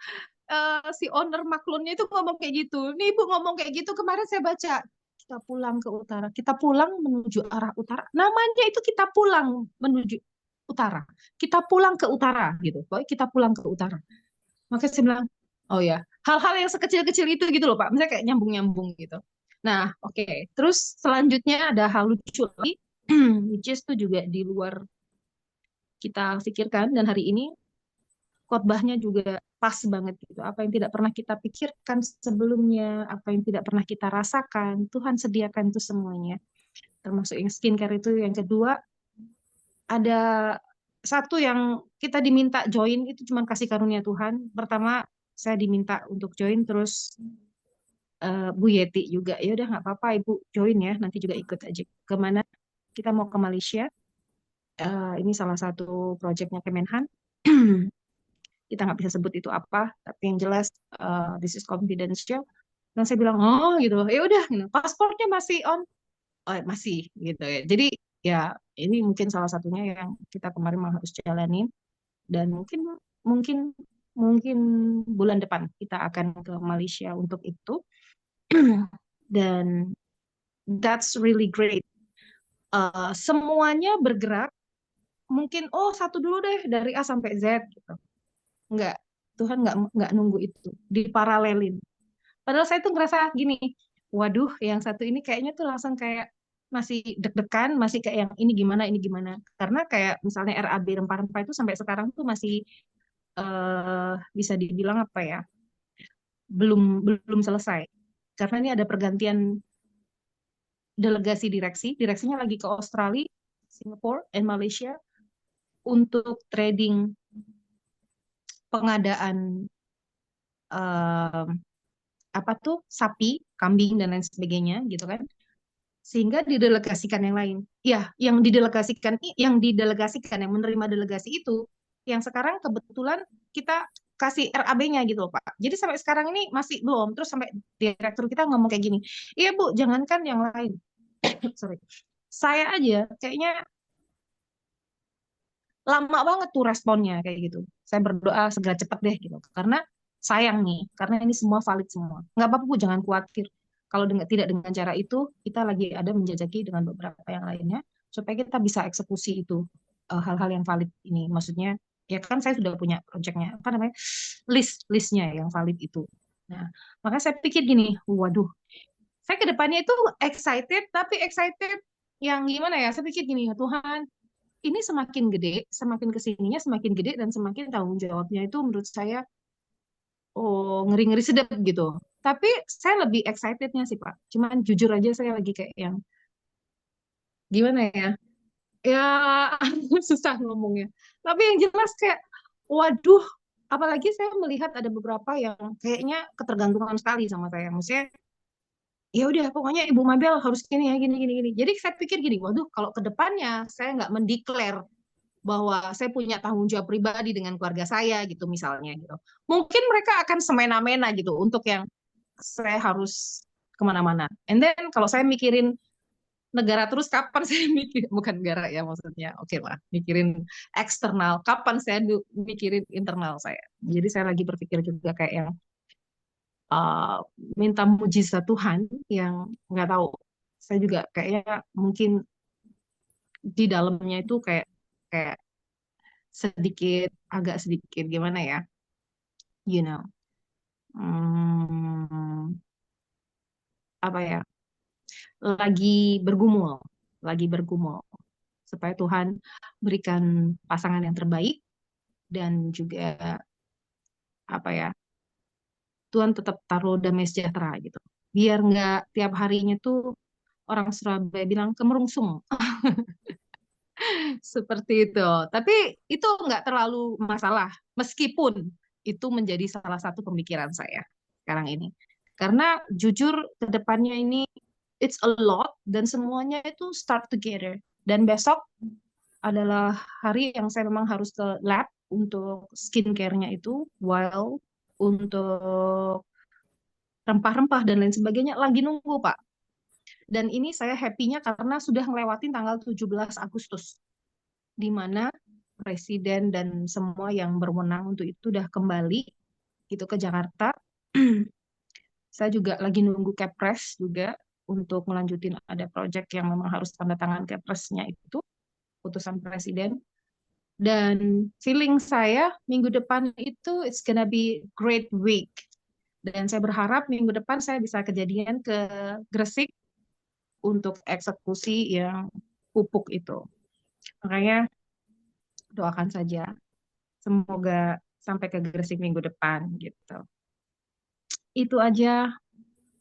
si owner Maklonnya itu ngomong kayak gitu. Nih Ibu ngomong kayak gitu kemarin saya baca. Kita pulang ke utara. Kita pulang menuju arah utara. Namanya itu kita pulang menuju utara. Kita pulang ke utara gitu. Pokoknya kita pulang ke utara. Maka saya bilang, oh ya, hal-hal yang sekecil-kecil itu gitu loh Pak. Misalnya kayak nyambung-nyambung gitu. Nah, oke. Terus selanjutnya ada hal lucu lagi, which is itu juga di luar kita pikirkan dan hari ini khotbahnya juga pas banget gitu. Apa yang tidak pernah kita pikirkan sebelumnya, apa yang tidak pernah kita rasakan, Tuhan sediakan itu semuanya. Termasuk yang skincare itu. Yang kedua, ada satu yang kita diminta join itu cuma kasih karunia Tuhan. Pertama, saya diminta untuk join, terus Bu Yeti juga. Ya udah nggak apa-apa Ibu join ya, nanti juga ikut aja. Kemana? Kita mau ke Malaysia. Ini salah satu proyeknya Kemenhan. Kita nggak bisa sebut itu apa, tapi yang jelas this is confidential. Dan saya bilang, oh gitu, ya udah, paspornya masih on, oh masih gitu ya. Jadi ya ini mungkin salah satunya yang kita kemarin harus jalanin dan mungkin bulan depan kita akan ke Malaysia untuk itu. Dan that's really great. Semuanya bergerak. Mungkin satu dulu deh dari A sampai Z gitu. Enggak, Tuhan nggak nunggu itu, diparalelin. Padahal saya tuh ngerasa gini, waduh, yang satu ini kayaknya tuh langsung kayak masih deg-degan, masih kayak yang ini gimana. Karena kayak misalnya RAB rempah-rempah itu sampai sekarang tuh masih bisa dibilang apa ya, belum selesai. Karena ini ada pergantian delegasi direksinya lagi ke Australia, Singapura, dan Malaysia untuk trading pengadaan apa tuh sapi, kambing dan lain sebagainya gitu kan. Sehingga didelegasikan yang lain. Ya, yang didelegasikan yang menerima delegasi itu yang sekarang kebetulan kita kasih RAB-nya gitu loh, Pak. Jadi sampai sekarang ini masih belum. Terus sampai direktur kita ngomong kayak gini, iya Bu, jangankan yang lain. Sorry. Saya aja kayaknya lama banget tuh responnya kayak gitu. Saya berdoa segera cepat deh gitu. Karena sayang nih, karena ini semua valid semua. Nggak apa-apa Bu, jangan khawatir. Kalau tidak dengan cara itu, kita lagi ada menjajaki dengan beberapa yang lainnya, supaya kita bisa eksekusi itu hal-hal yang valid ini. Maksudnya, ya kan saya sudah punya projectnya, apa namanya, listnya yang valid itu. Nah, maka saya pikir gini, waduh, saya ke depannya itu excited, tapi excited yang gimana ya? Saya pikir gini, ya Tuhan, ini semakin gede, semakin kesininya semakin gede dan semakin tanggung jawabnya itu menurut saya ngeri-ngeri sedap gitu. Tapi saya lebih excitednya sih Pak. Cuman jujur aja saya lagi kayak yang gimana ya? Ya susah ngomongnya. Tapi yang jelas kayak waduh, apalagi saya melihat ada beberapa yang kayaknya ketergantungan sekali sama saya. Maksudnya ya udah pokoknya Ibu Mabel harus gini ya gini gini gini. Jadi saya pikir gini, waduh kalau ke depannya saya nggak mendeklar bahwa saya punya tanggung jawab pribadi dengan keluarga saya gitu misalnya gitu. Mungkin mereka akan semena-mena gitu untuk yang saya harus kemana-mana. And then kalau saya mikirin negara terus kapan saya mikir bukan negara ya maksudnya oke lah mikirin eksternal kapan saya mikirin internal saya. Jadi saya lagi berpikir juga kayak yang minta mujizat Tuhan yang nggak tahu saya juga kayaknya mungkin di dalamnya itu kayak kayak agak sedikit gimana ya, you know, apa ya, lagi bergumul supaya Tuhan berikan pasangan yang terbaik dan juga apa ya, Tuhan tetap taruh damai sejahtera gitu, biar nggak tiap harinya tuh orang Surabaya bilang kemerungsung. Seperti itu. Tapi itu nggak terlalu masalah, meskipun itu menjadi salah satu pemikiran saya sekarang ini. Karena jujur ke depannya ini it's a lot dan semuanya itu start together. Dan besok adalah hari yang saya memang harus ke lab untuk skincare-nya itu, while untuk rempah-rempah dan lain sebagainya lagi nunggu, Pak. Dan ini saya happy-nya karena sudah ngelewatin tanggal 17 Agustus. Di mana presiden dan semua yang berwenang untuk itu udah kembali gitu ke Jakarta. Saya juga lagi nunggu Kepres juga untuk melanjutin ada proyek yang memang harus tanda tangan Kepresnya itu, putusan presiden. Dan feeling saya minggu depan itu it's gonna be great week. Dan saya berharap minggu depan saya bisa kejadian ke Gresik untuk eksekusi yang pupuk itu. Makanya doakan saja. Semoga sampai ke Gresik minggu depan gitu. Itu aja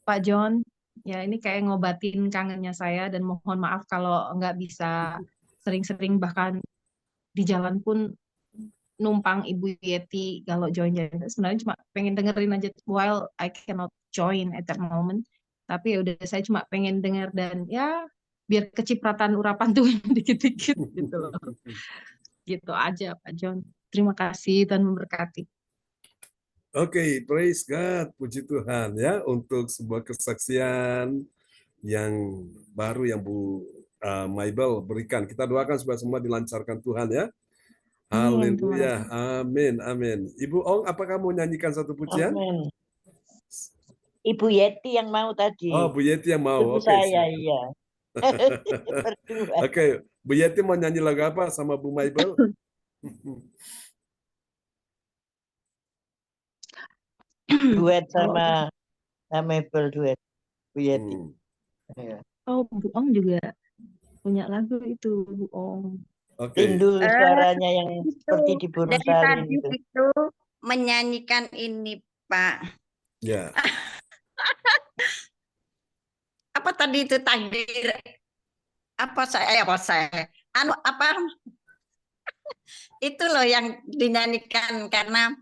Pak John. Ya ini kayak ngobatin kangennya saya dan mohon maaf kalau nggak bisa sering-sering bahkan di jalan pun numpang Ibu Yeti kalau join. Sebenarnya cuma pengen dengerin aja while I cannot join at that moment. Tapi ya udah saya cuma pengen denger dan ya biar kecipratan urapan Tuhan dikit-dikit gitu loh. Gitu aja Pak John. Terima kasih dan memberkati. Oke, praise God, puji Tuhan ya untuk sebuah kesaksian yang baru yang Bu Maibel berikan. Kita doakan supaya semua dilancarkan Tuhan ya. Haleluya, amin, amin. Ibu Ong, apakah mau nyanyikan satu pujian? Amin. Ibu Yeti yang mau tadi. Oh, Bu Yeti yang mau. Oke, saya iya. Oke, Bu Yeti mau nyanyi lagu apa sama Bu Maibel? Duet sama Mabel duet. Bu Yeti. Oh, Bu Ong juga punya lagu itu, Bu Ong. Rindu suaranya yang seperti di Bonosalin itu. Itu menyanyikan ini, Pak. Ya. Apa tadi itu takdir? Apa saya? Apa? Itu loh yang dinyanyikan karena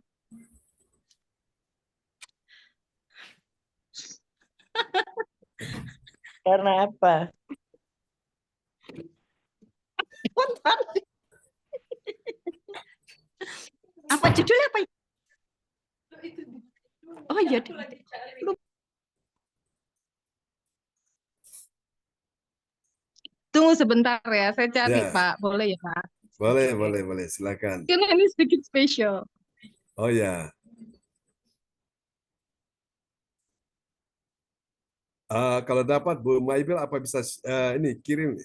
karena apa? Apa judulnya apa? Oh iya. Tunggu sebentar ya, saya cari Ya. Pak. Boleh ya Pak? Boleh. Silakan. Karena ini sedikit spesial. Oh ya. Kalau dapat Bu Maibel, apa bisa ini kirim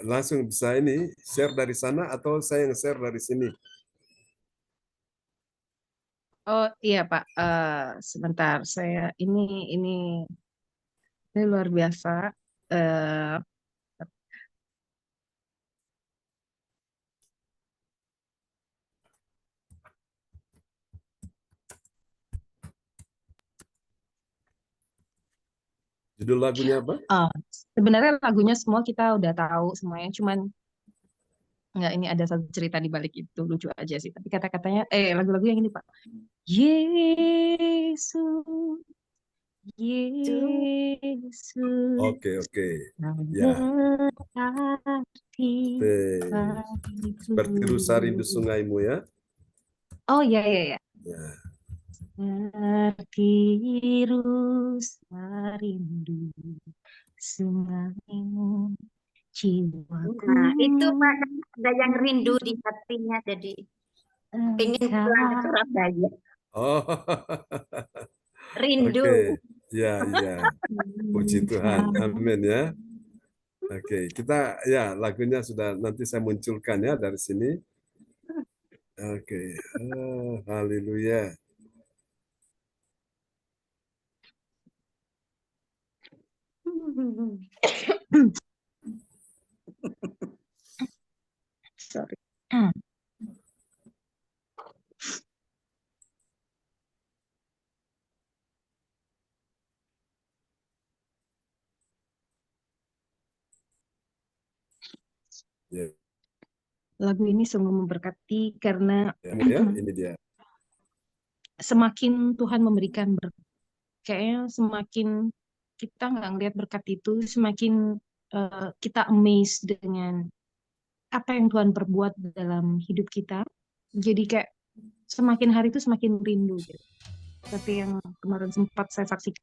langsung bisa ini share dari sana atau saya yang share dari sini? Oh iya Pak, sebentar saya ini luar biasa. Judul lagunya apa? Sebenarnya lagunya semua kita udah tahu semuanya, cuman nggak, ini ada satu cerita di balik itu, lucu aja sih. Tapi kata-katanya, lagu-lagu yang ini Pak. Yesus, Yesus. Oke. Ya. Seperti rusa rindu sungaimu ya. Oh ya. Ya. Seperti rusa rindu sungaimu, jiwaku. Nah, itu Pak, ada yang rindu di hatinya, jadi pengen pulang ke Surabaya. Oh. Rindu. Oke. Ya. Puji Tuhan. Amin ya. Oke, kita ya lagunya sudah nanti saya munculkan ya dari sini. Oke. Haleluya. Sorry. Ya. Lagu ini sungguh memberkati karena Ini dia. Semakin Tuhan memberikan berkat, kayaknya semakin kita nggak ngelihat berkat itu, semakin kita amazed dengan apa yang Tuhan perbuat dalam hidup kita. Jadi kayak semakin hari itu semakin rindu gitu. Tapi yang kemarin sempat saya saksikan,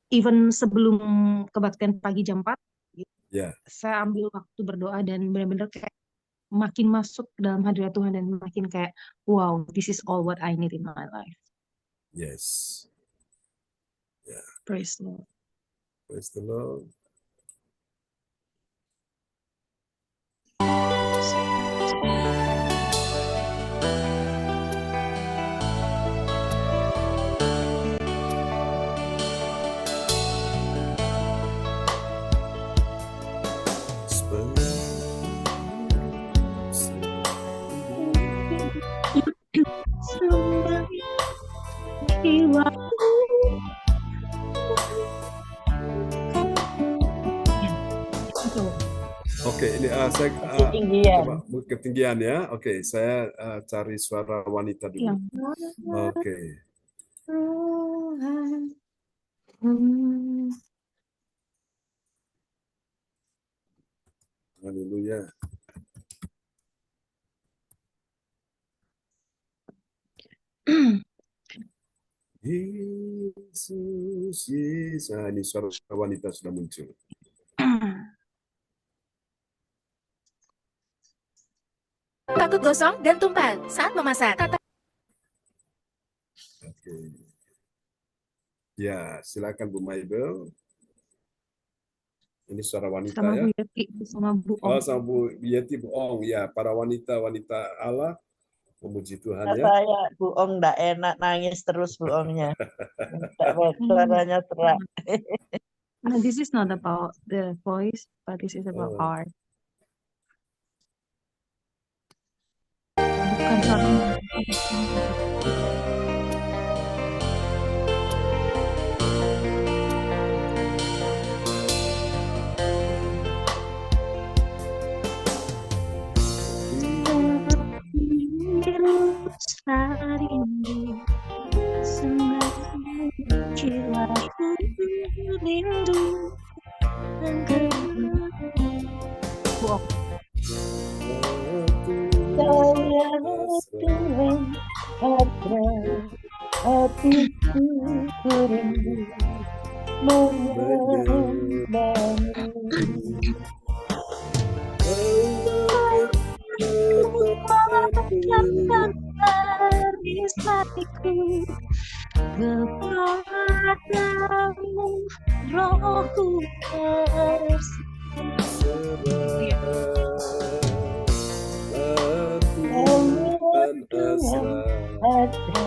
even sebelum kebaktian pagi jam 4, saya ambil waktu berdoa dan benar-benar kayak makin masuk dalam hadirat Tuhan dan makin kayak, wow, this is all what I need in my life. Yes. Yeah. Praise the Lord. Praise the Lord. Oke, ini saya coba ketinggian ya. Oke, saya cari suara wanita dulu. Oke. Haleluya. Yesus, Yesus. Nah, ini suara wanita sudah muncul. Takut gosong dan tumpah saat memasak. Oke. Ya, silakan Bu Maibel. Ini suara wanita sama ya. Bu Yeti, sama Bu Ong. Oh, sama Bu Yeti, Bu Ong. Ya, para wanita-wanita Allah memuji Tuhan ya. Saya Bu Ong enggak enak, nangis terus Bu Ongnya. Suaranya serak. No, this is not about the voice, but this is about art. Bukan suara. Rindu, semakin jiwaku rindu engkau. kepadamu, rohku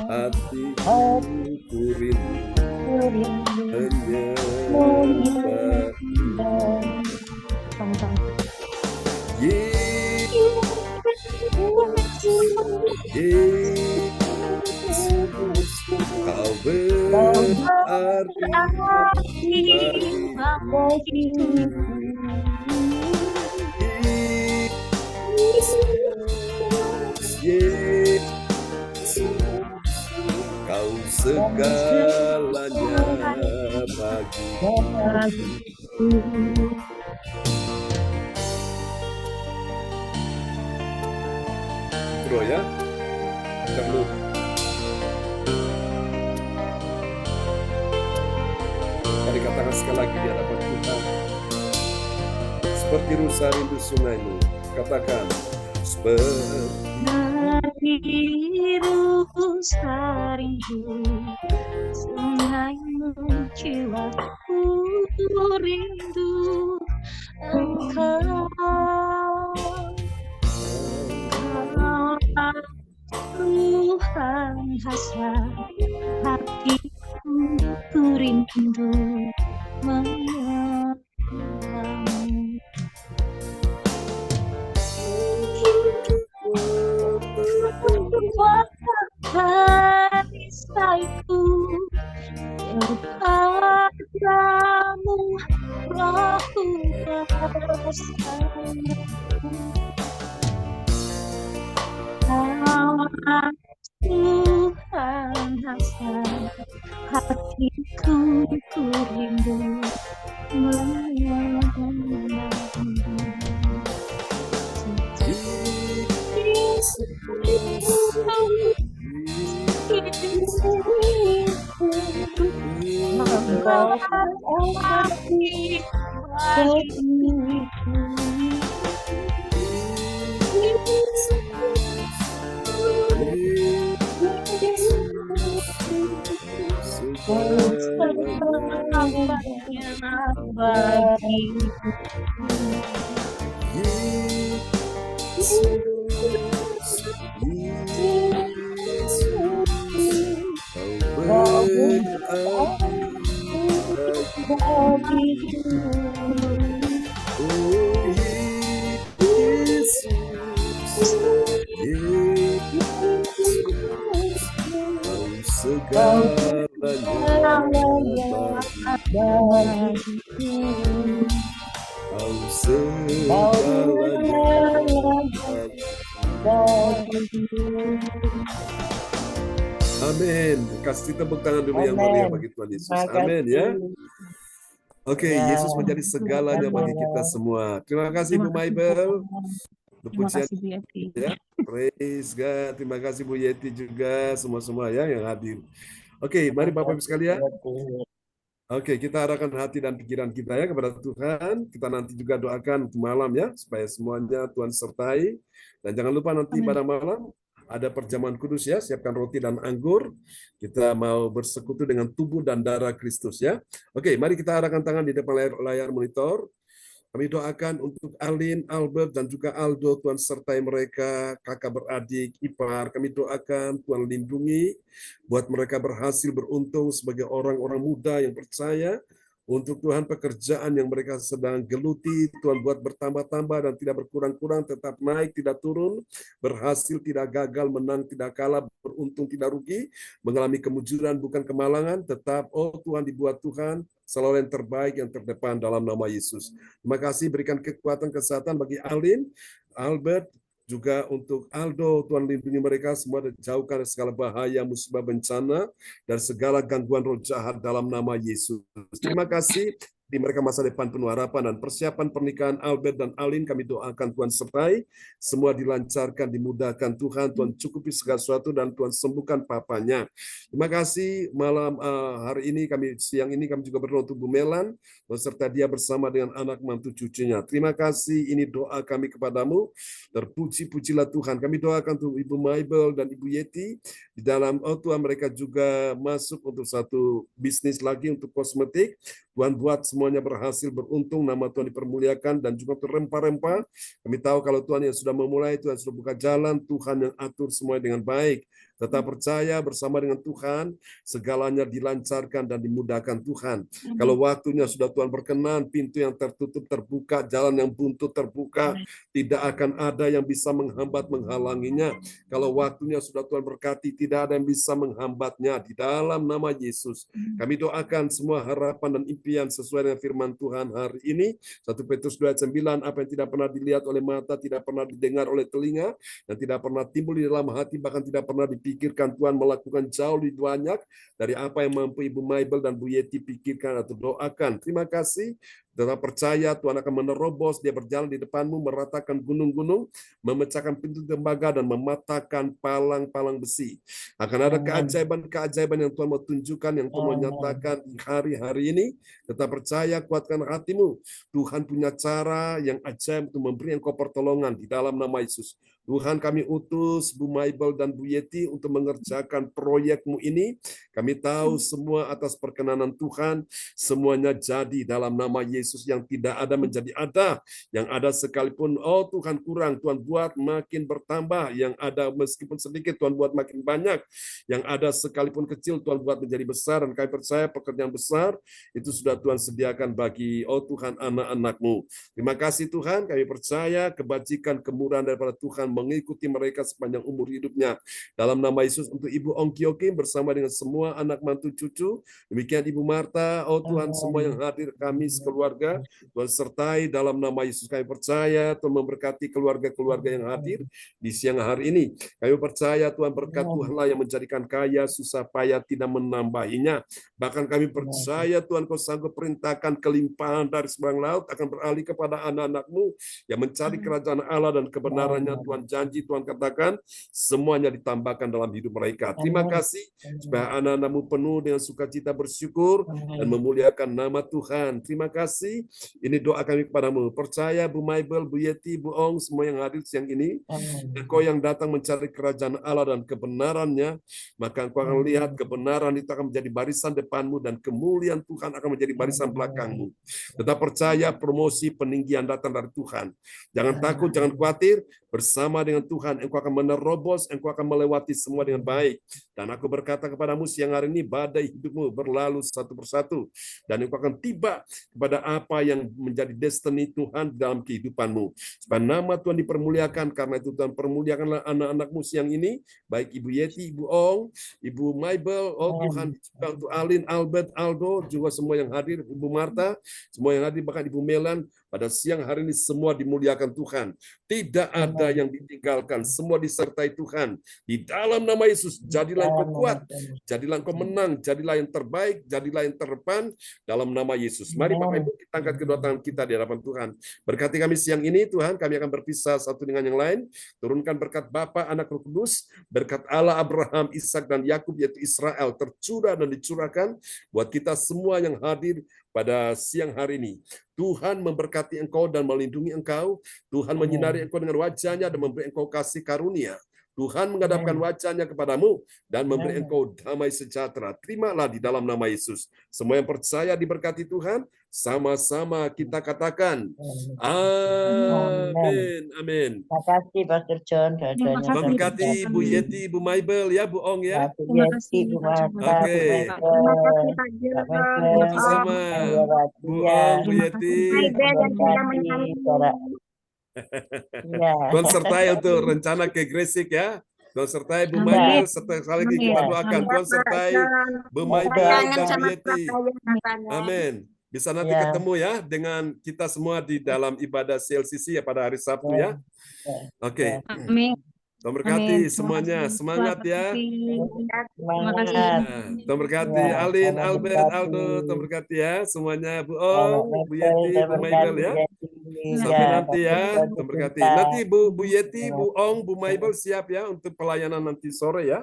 hatiku rindu hanya Yesus, kau berarti bagiku. Yesus, kau segalanya bagiku. Bro ya, kita belum. Mari katakan sekali lagi di hadapan Tuhan. Seperti rusa rindu sungaimu. Katakan, seperti rusa rindu sungaimu, jiwaku rindu Engkau. Tuhan hasrat hatiku, ku rindu mengenalmu. Perisaiku kepadamu, rohku bersamamu. Tuhan hasrat hatiku, ku rindu mengenalmu. Amin. Kasih tepuk tangan dulu yang meriah bagi Tuhan Yesus. Amin ya. Oke, Yesus menjadi segalanya bagi kita semua. Terima kasih Bu Maibel. Terima kasih Bu Yeti. Ya, praise God. Terima kasih Bu Yeti juga, semua-semua ya yang hadir. Oke, mari Bapak Ibu sekalian. Oke, kita arahkan hati dan pikiran kita ya kepada Tuhan. Kita nanti juga doakan malam ya, supaya semuanya Tuhan sertai. Dan jangan lupa nanti pada malam ada perjamuan kudus ya, siapkan roti dan anggur. Kita mau bersekutu dengan tubuh dan darah Kristus ya. Oke, mari kita arahkan tangan di depan layar monitor. Kami doakan untuk Alin, Albert, dan juga Aldo, Tuhan sertai mereka, kakak beradik, ipar. Kami doakan Tuhan lindungi, buat mereka berhasil beruntung sebagai orang-orang muda yang percaya. Untuk Tuhan pekerjaan yang mereka sedang geluti, Tuhan buat bertambah-tambah dan tidak berkurang-kurang, tetap naik, tidak turun, berhasil, tidak gagal, menang, tidak kalah, beruntung, tidak rugi, mengalami kemujuran, bukan kemalangan, tetap, oh Tuhan dibuat Tuhan, selalu yang terbaik, yang terdepan dalam nama Yesus. Terima kasih, berikan kekuatan, kesehatan bagi Alin, Albert, juga untuk Aldo, Tuhan lindungi mereka semua dan jauhkan segala bahaya, musibah, bencana, dan segala gangguan roh jahat dalam nama Yesus. Terima kasih. di mereka masa depan penuh harapan dan persiapan pernikahan Albert dan Alin, kami doakan Tuhan sertai, semua dilancarkan, dimudahkan Tuhan, Tuhan cukupi segala sesuatu dan Tuhan sembuhkan papanya. Terima kasih malam hari ini siang ini kami juga berdoa untuk Bu Melan beserta dia bersama dengan anak mantu cucunya. Terima kasih, ini doa kami kepadamu. Terpuji-pujilah Tuhan. Kami doakan untuk Ibu Mabel dan Ibu Yeti di dalam Tuhan mereka juga masuk untuk satu bisnis lagi untuk kosmetik. Tuhan buat semuanya berhasil, beruntung, nama Tuhan dipermuliakan, dan juga terrempah-rempah. Kami tahu kalau Tuhan yang sudah memulai, Tuhan sudah buka jalan, Tuhan yang atur semuanya dengan baik. Tetap percaya bersama dengan Tuhan, segalanya dilancarkan dan dimudahkan Tuhan. Kalau waktunya sudah Tuhan berkenan, pintu yang tertutup terbuka, jalan yang buntu terbuka, tidak akan ada yang bisa menghambat, menghalanginya. Kalau waktunya sudah Tuhan berkati, tidak ada yang bisa menghambatnya. Di dalam nama Yesus, kami doakan semua harapan dan impian sesuai dengan firman Tuhan hari ini. 1 Petrus 2:9, apa yang tidak pernah dilihat oleh mata, tidak pernah didengar oleh telinga, dan tidak pernah timbul di dalam hati, bahkan tidak pernah dipikirkan, Tuhan melakukan jauh lebih banyak dari apa yang mampu Ibu Mabel dan Bu Yeti pikirkan atau doakan. Terima kasih. Tetap percaya Tuhan akan menerobos, dia berjalan di depanmu, meratakan gunung-gunung, memecahkan pintu tembaga, dan mematahkan palang-palang besi. Akan ada keajaiban-keajaiban yang Tuhan mau tunjukkan, yang Tuhan mau nyatakan di hari-hari ini. Tetap percaya, kuatkan hatimu. Tuhan punya cara yang ajaib untuk memberi engkau pertolongan di dalam nama Yesus. Tuhan, kami utus Bu Mabel dan Bu Yeti untuk mengerjakan proyekmu ini. Kami tahu semua atas perkenanan Tuhan, semuanya jadi dalam nama Yesus. Yang tidak ada menjadi ada, yang ada sekalipun, oh Tuhan kurang, Tuhan buat makin bertambah, yang ada meskipun sedikit, Tuhan buat makin banyak, yang ada sekalipun kecil, Tuhan buat menjadi besar, dan kami percaya pekerjaan besar, itu sudah Tuhan sediakan bagi, oh Tuhan, anak-anak-Mu. Terima kasih Tuhan, kami percaya kebajikan, kemurahan daripada Tuhan mengikuti mereka sepanjang umur hidupnya. Dalam nama Yesus, untuk Ibu Ong Kyo Kim bersama dengan semua anak mantu cucu, demikian Ibu Marta, oh Tuhan, semua yang hadir, kami sekeluarga, Tuhan sertai dalam nama Yesus. Kami percaya Tuhan memberkati keluarga-keluarga yang hadir di siang hari ini. Kami percaya Tuhan berkat Tuhanlah yang menjadikan kaya, susah payah tidak menambahinya. Bahkan kami percaya Tuhan Kau sanggup perintahkan kelimpahan dari seberang laut akan beralih kepada anak-anak-Mu yang mencari kerajaan Allah dan kebenarannya. Tuhan janji, Tuhan katakan, semuanya ditambahkan dalam hidup mereka. Terima kasih supaya anak-anak-Mu penuh dengan sukacita, bersyukur dan memuliakan nama Tuhan. Terima kasih. Ini doa kami kepadamu. Percaya Bu Mabel, Bu Yeti, Bu Ong, semua yang hadir siang ini, Engkau yang datang mencari kerajaan Allah dan kebenarannya, maka Engkau akan lihat kebenaran itu akan menjadi barisan depanmu dan kemuliaan Tuhan akan menjadi barisan belakangmu. Tetap percaya promosi peninggian datang dari Tuhan. Jangan takut, jangan khawatir. Bersama dengan Tuhan, Engkau akan menerobos, Engkau akan melewati semua dengan baik. Dan aku berkata kepadamu siang hari ini, badai hidupmu berlalu satu persatu. Dan Engkau akan tiba kepada apa yang menjadi destiny Tuhan dalam kehidupanmu. Supaya nama Tuhan dipermuliakan, karena itu Tuhan permuliakanlah anak-anakmu siang ini, baik Ibu Yeti, Ibu Ong, Ibu Mabel, oh Tuhan, untuk Alin, Albert, Aldo, juga semua yang hadir, Ibu Marta, semua yang hadir, bahkan Ibu Melan, pada siang hari ini semua dimuliakan Tuhan. Tidak ada yang ditinggalkan, semua disertai Tuhan. Di dalam nama Yesus, jadilah engkau kuat, jadilah engkau menang, jadilah yang terbaik, jadilah yang terdepan, dalam nama Yesus. Mari Bapak Ibu kita angkat kedua tangan kita di hadapan Tuhan. Berkati kami siang ini Tuhan, kami akan berpisah satu dengan yang lain. Turunkan berkat Bapa, Anak, Roh Kudus, berkat Allah Abraham, Ishak dan Yakub yaitu Israel tercurah dan dicurahkan buat kita semua yang hadir pada siang hari ini. Tuhan memberkati engkau dan melindungi engkau. Tuhan menyinari engkau dengan wajahnya dan memberi engkau kasih karunia. Tuhan menghadapkan wajahnya kepadamu dan memberi engkau damai sejahtera. Terimalah di dalam nama Yesus. Semua yang percaya diberkati Tuhan, sama-sama kita katakan amin. Amin. Terima kasih Pastor John. Memberkati Bu Yeti, Bu Mabel ya, Bu Ong ya. Bu Yeti, Bu Marta, Oke. Bu Mabel, sama Bu Ong, Bu Yeti. Tuhan sertai untuk rencana ke Gresik ya. Tuhan sertai Bu Mabel, sekali lagi kita doakan. Tuhan sertai Bu Mabel dan Bu Yeti. Amin. Bisa nanti ketemu ya dengan kita semua di dalam ibadah CLCC ya pada hari Sabtu ya. Oke. Amin. Tuhan berkati semuanya. Semangat ya. Nah, Tuhan berkati Alin, Albert, Aldo. Tuhan berkati ya semuanya. Bu Ong, Bu Yeti, Bu Maibel ya. Sampai nanti ya. Tuhan berkati. Nanti Bu Yeti, Bu Ong, Bu Maibel siap ya untuk pelayanan nanti sore ya.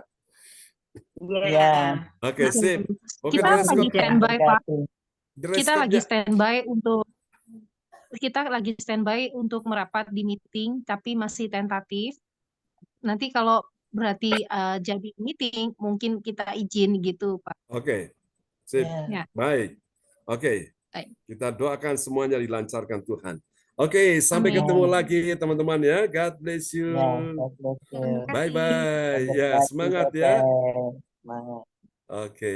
Ya. Oke, sip. Oke, Kita lagi standby, Pak. Kita lagi standby untuk merapat di meeting, tapi masih tentatif. Nanti kalau berarti jadi meeting, mungkin kita izin gitu, Pak. Oke, sip. Ya. Baik. Oke, Baik. kita doakan semuanya dilancarkan Tuhan. Oke, sampai ketemu lagi teman-teman ya. God bless you. Bye-bye. Ya, semangat ya. Semangat. Oke.